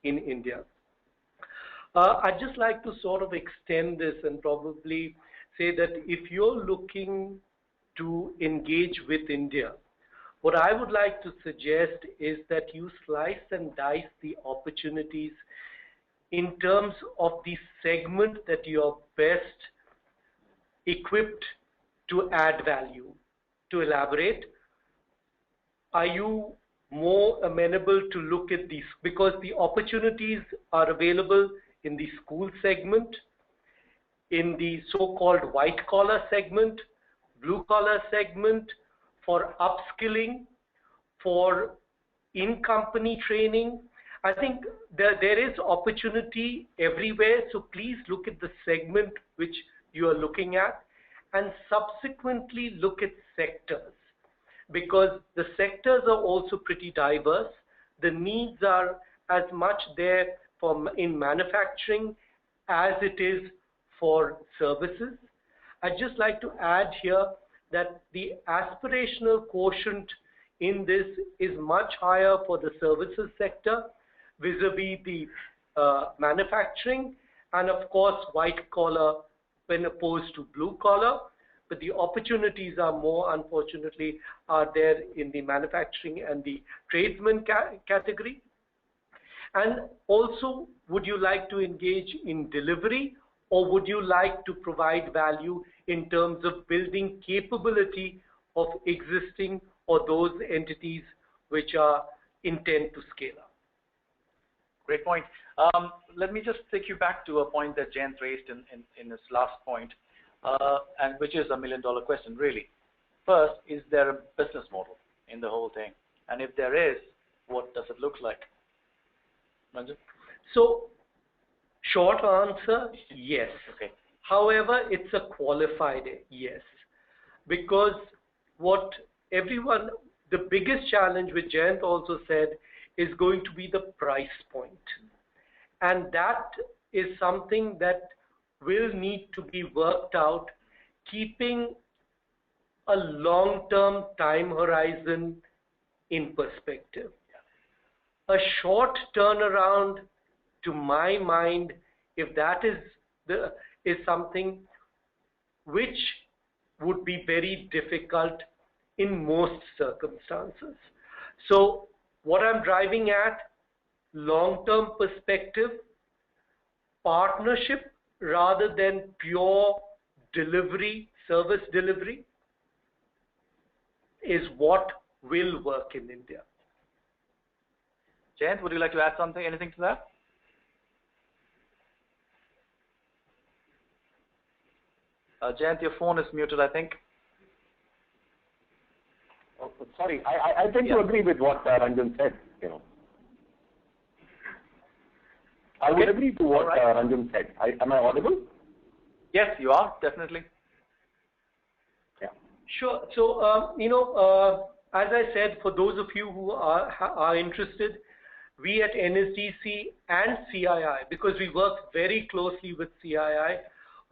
in India. I'd just like to sort of extend this and probably say that if you're looking to engage with India, what I would like to suggest is that you slice and dice the opportunities in terms of the segment that you're best equipped to add value. To elaborate, are you more amenable to look at these, because the opportunities are available in the school segment, in the so-called white-collar segment, blue-collar segment, for upskilling, for in-company training. I think there is opportunity everywhere, so please look at the segment which you are looking at, and subsequently look at sectors, because the sectors are also pretty diverse. The needs are as much there in manufacturing as it is for services. I'd just like to add here that the aspirational quotient in this is much higher for the services sector vis-a-vis the manufacturing, and of course white collar when opposed to blue collar, but the opportunities are more, unfortunately, are there in the manufacturing and the tradesman category. And also, would you like to engage in delivery, or would you like to provide value in terms of building capability of existing or those entities which are intent to scale up? Great point. Let me just take you back to a point that Jayant raised in his last point, and which is $1 million question, really. First, is there a business model in the whole thing? And if there is, what does it look like? Ranjan? So, short answer, yes. Okay. However, it's a qualified yes. Because the biggest challenge, which Jayant also said, is going to be the price point. And that is something that will need to be worked out, keeping a long-term time horizon in perspective. A short turnaround, to my mind, if that is something which would be very difficult in most circumstances. So what I'm driving at, long-term perspective, partnership rather than pure delivery, service delivery, is what will work in India. Jayant, would you like to add something, anything to that? Jayant, your phone is muted, I think. Oh, sorry, I tend to agree with what Ranjan said. I would agree to what Ranjan said. Am I audible? Yes, you are, definitely. Yeah. Sure. So, as I said, for those of you who are interested, we at NSDC and CII, because we work very closely with CII,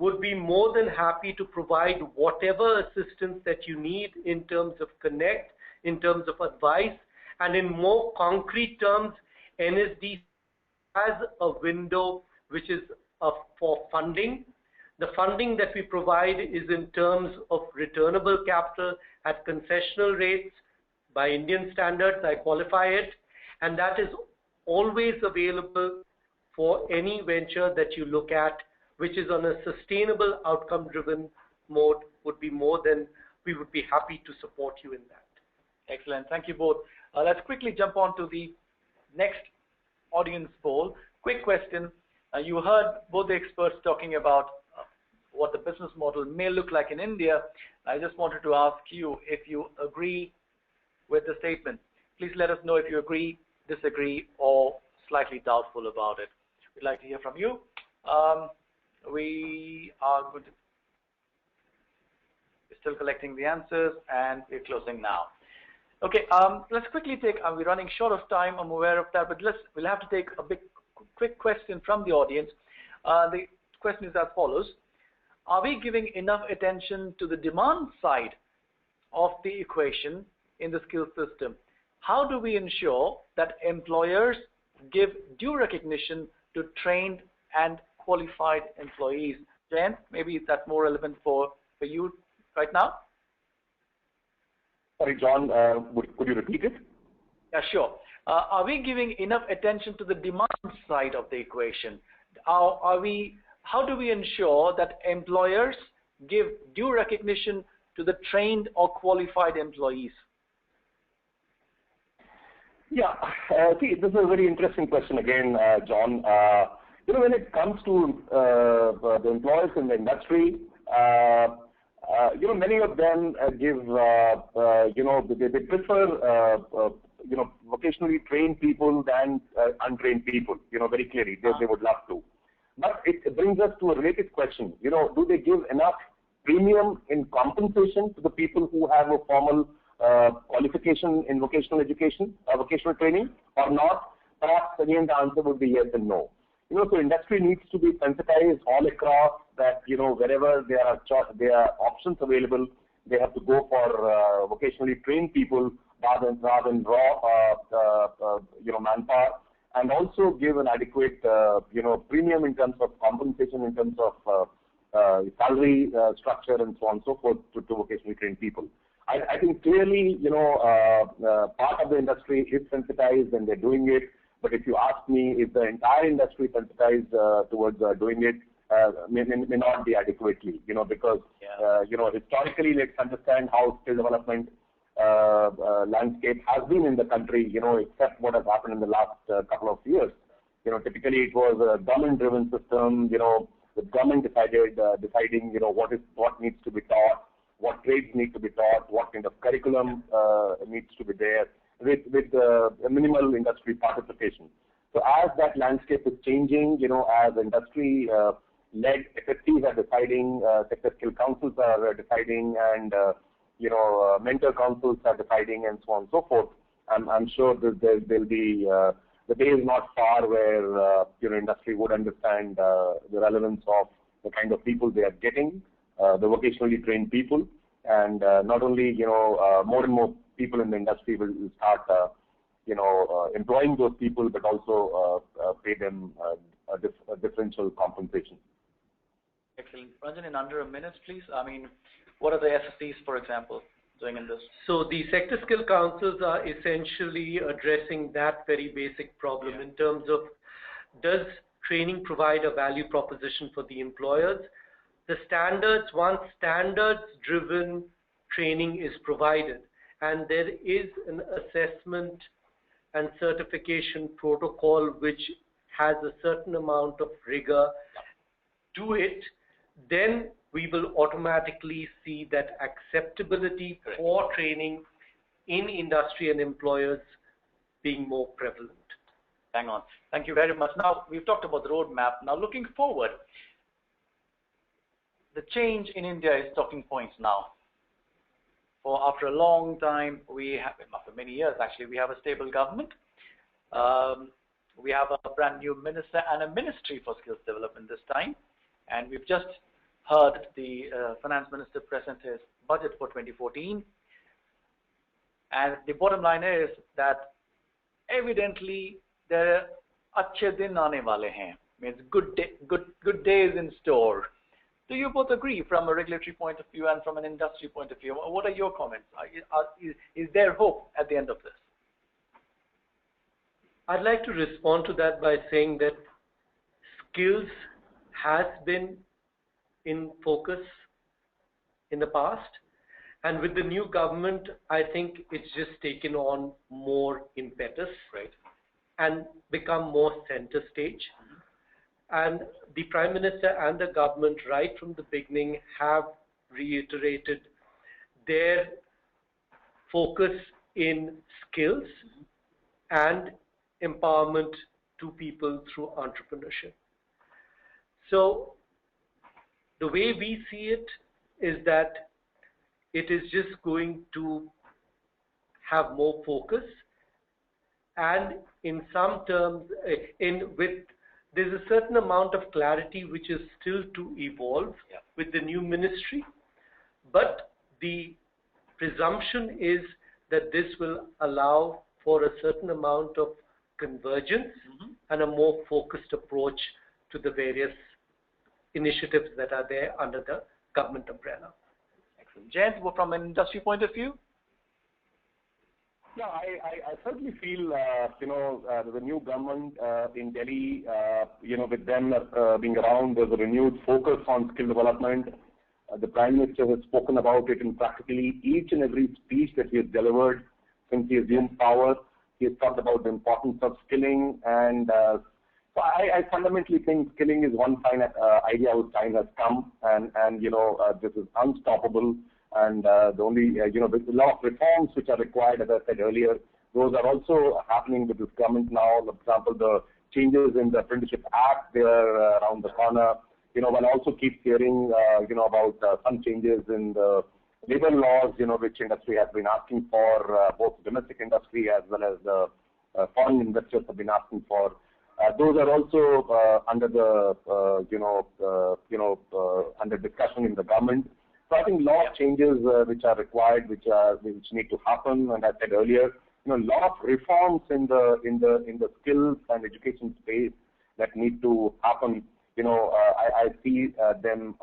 would be more than happy to provide whatever assistance that you need in terms of connect, in terms of advice, and in more concrete terms, NSDC has a window which is for funding. The funding that we provide is in terms of returnable capital at concessional rates by Indian standards. I qualify it, and that is always available for any venture that you look at, which is on a sustainable outcome-driven mode. We would be happy to support you in that. Excellent. Thank you both. Let's quickly jump on to the next audience poll. Quick question. You heard both the experts talking about what the business model may look like in India. I just wanted to ask you if you agree with the statement. Please let us know if you agree, disagree, or slightly doubtful about it. We'd like to hear from you. We are good. We're still collecting the answers, and we're closing now. Okay, let's quickly take, we're running short of time, I'm aware of that, but we'll have to take a quick question from the audience. The question is as follows. Are we giving enough attention to the demand side of the equation in the skills system? How do we ensure that employers give due recognition to trained and qualified employees? Jayant, maybe that's more relevant for you right now. Sorry, John, could you repeat it? Yeah, sure. Are we giving enough attention to the demand side of the equation? How do we ensure that employers give due recognition to the trained or qualified employees? Yeah, see, this is a very interesting question again, John. When it comes to the employers in the industry, many of them give, they prefer, vocationally trained people than untrained people, very clearly. They would love to. But it brings us to a related question. Do they give enough premium in compensation to the people who have a formal qualification in vocational education, vocational training, or not? Perhaps, again, the answer would be yes and no. So industry needs to be sensitized all across that, wherever there are options available, they have to go for vocationally trained people rather than raw, manpower, and also give an adequate, premium in terms of compensation, in terms of salary structure, and so on and so forth to vocationally trained people. I think clearly, part of the industry is sensitized and they're doing it. But if you ask me, if the entire industry sensitized towards doing it, may not be adequately, because, historically, let's understand how skill development landscape has been in the country, except what has happened in the last couple of years. Typically it was a government-driven system, the government deciding, what needs to be taught, what trades need to be taught, what kind of curriculum needs to be there, with minimal industry participation. So as that landscape is changing, as industry-led FSCs are deciding, sector skill councils are deciding, and mentor councils are deciding, and so on and so forth, I'm sure that there'll be the day is not far where industry would understand the relevance of the kind of people they are getting, the vocationally trained people, and not only more and more people in the industry will start employing those people, but also pay them a differential compensation. Excellent. Ranjan, in under a minute, please. I mean, what are the SSCs, for example, doing in this? So the sector skill councils are essentially addressing that very basic problem in terms of, does training provide a value proposition for the employers? The standards, once standards-driven training is provided, and there is an assessment and certification protocol which has a certain amount of rigor to it, then we will automatically see that acceptability for training in industry and employers being more prevalent. Hang on. Thank you very much. Now, we've talked about the roadmap. Now, looking forward, the change in India is talking points now. After a long time, after many years actually, we have a stable government. We have a brand new minister and a ministry for skills development this time. And we've just heard the finance minister present his budget for 2014. And the bottom line is that evidently there are achhe din aane wale hain, means good days in store. Do you both agree from a regulatory point of view and from an industry point of view? What are your comments? Is there hope at the end of this? I'd like to respond to that by saying that skills has been in focus in the past, and with the new government, I think it's just taken on more impetus, and become more center stage. And the Prime Minister and the government right from the beginning have reiterated their focus in skills and empowerment to people through entrepreneurship. So the way we see it is that it is just going to have more focus, and in some terms, there's a certain amount of clarity which is still to evolve with the new ministry, but the presumption is that this will allow for a certain amount of convergence and a more focused approach to the various initiatives that are there under the government umbrella. Excellent. Jayant, from an industry point of view? Yeah, I certainly feel, the new government in Delhi, with them being around, there's a renewed focus on skill development. The Prime Minister has spoken about it in practically each and every speech that he has delivered since he assumed power. He has talked about the importance of skilling, and so I fundamentally think skilling is one fine idea whose time has come, and this is unstoppable. And the only, there's a lot of reforms which are required, as I said earlier. Those are also happening with this government now. For example, the changes in the Apprenticeship Act, they are around the corner. One also keeps hearing, about some changes in the labor laws, which industry has been asking for, both domestic industry as well as the foreign investors have been asking for. Those are also under the, under discussion in the government. So I think a lot of changes which are required, which need to happen. And I said earlier, a lot of reforms in the skills and education space that need to happen. I see them,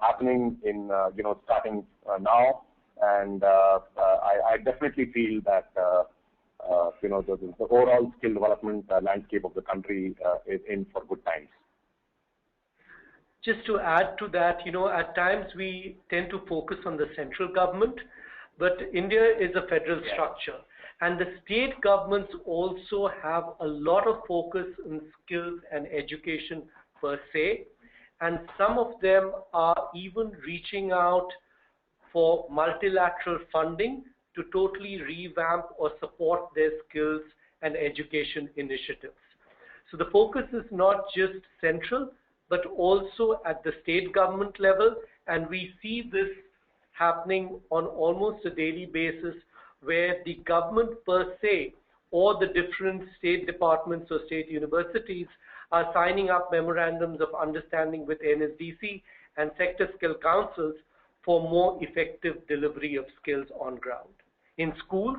happening in, starting now. And I definitely feel that the overall skill development landscape of the country is in for good times. Just to add to that, at times we tend to focus on the central government, but India is a federal structure. And the state governments also have a lot of focus on skills and education per se. And some of them are even reaching out for multilateral funding to totally revamp or support their skills and education initiatives. So the focus is not just central, but also at the state government level. And we see this happening on almost a daily basis, where the government per se or the different state departments or state universities are signing up memorandums of understanding with NSDC and sector skill councils for more effective delivery of skills on ground in schools,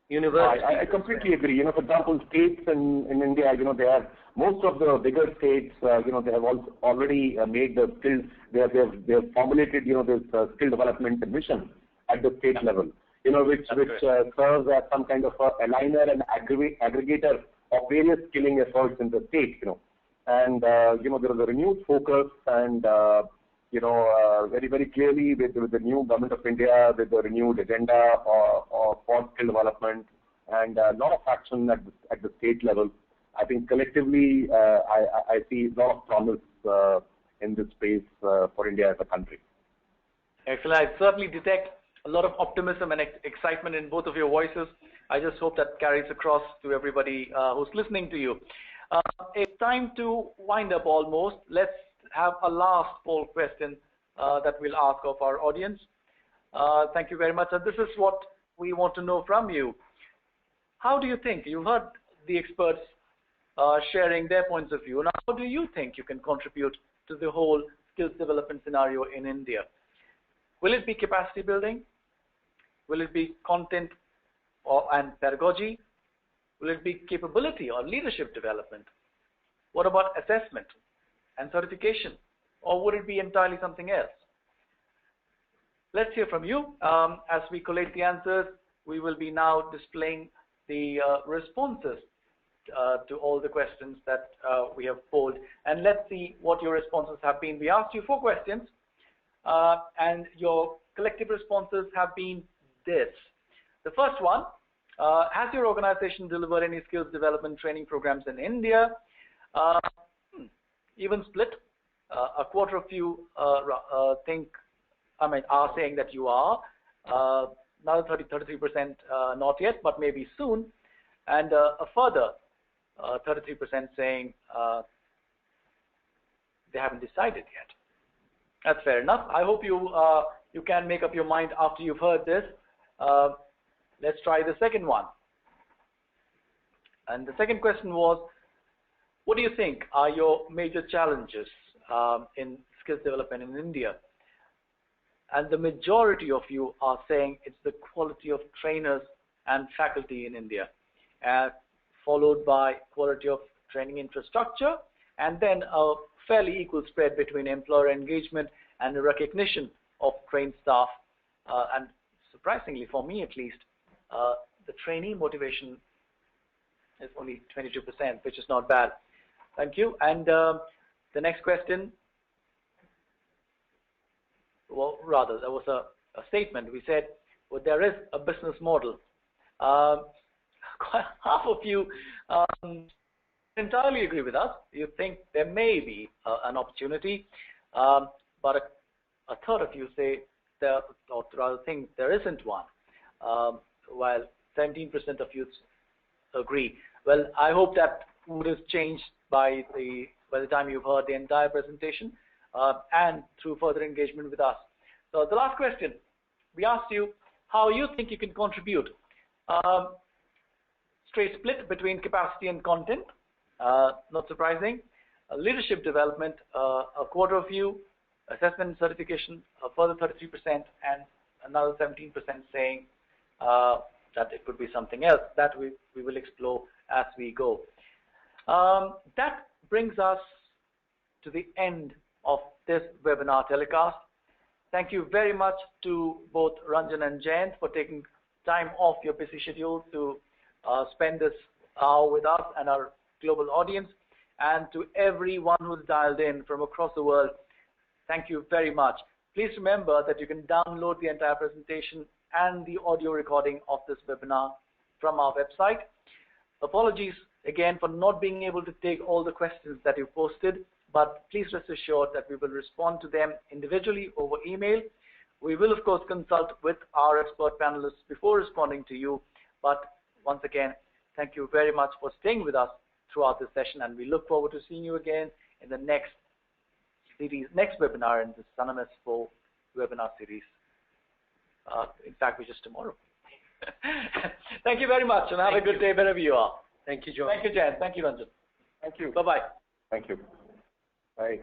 universities. I completely agree. For example, states in India, they have most of the bigger states, they have already made the skills. They have formulated, this skill development mission at the state level, which serves as some kind of a aligner and aggregator of various skilling efforts in the state. And there is a renewed focus and very, very clearly with the new government of India, with the renewed agenda for skill development and a lot of action at the state level. I think collectively, I see a lot of promise in this space for India as a country. Excellent. I certainly detect a lot of optimism and excitement in both of your voices. I just hope that carries across to everybody who's listening to you. It's time to wind up almost. Let's have a last poll question that we'll ask of our audience. Thank you very much. And this is what we want to know from you. How do you think? You've heard the experts sharing their points of view. Now, how do you think you can contribute to the whole skills development scenario in India? Will it be capacity building? Will it be content and pedagogy? Will it be capability or leadership development? What about assessment and certification? Or would it be entirely something else? Let's hear from you. As we collate the answers, we will be now displaying the responses to all the questions that we have polled. And let's see what your responses have been. We asked you 4 questions, and your collective responses have been this. The first one, has your organization delivered any skills development training programs in India? Even split. A quarter of you are saying that you are. Another 33% not yet, but maybe soon. And a further 33% saying they haven't decided yet. That's fair enough. I hope you can make up your mind after you've heard this. Let's try the second one. And the second question was, what do you think are your major challenges in skills development in India? And the majority of you are saying it's the quality of trainers and faculty in India, followed by quality of training infrastructure, and then a fairly equal spread between employer engagement and the recognition of trained staff. And surprisingly, for me at least, the trainee motivation is only 22%, which is not bad. Thank you. And the next question, well, rather, there was a statement. We said, well, there is a business model. Half of you entirely agree with us. You think there may be an opportunity, but a third of you say, or rather think there isn't one, while 17% of you agree. Well, I hope that would have changed by the time you've heard the entire presentation and through further engagement with us. So the last question, we asked you how you think you can contribute. Straight split between capacity and content, not surprising. Leadership development, a quarter of you. Assessment and certification, a further 33%, and another 17% saying that it could be something else. That we will explore as we go. That brings us to the end of this webinar telecast. Thank you very much to both Ranjan and Jayant for taking time off your busy schedule to spend this hour with us and our global audience. And to everyone who's dialed in from across the world, thank you very much. Please remember that you can download the entire presentation and the audio recording of this webinar from our website. Apologies again for not being able to take all the questions that you posted, but please rest assured that we will respond to them individually over email. We will, of course, consult with our expert panelists before responding to you. But once again, thank you very much for staying with us throughout this session, and we look forward to seeing you again in the next webinar in the Sannam S4 webinar series. In fact, which is tomorrow. Thank you very much, and have a good day wherever you are. Thank you, John. Thank you, Jayant. Thank you, Ranjan. Thank you. Bye-bye. Thank you. Bye.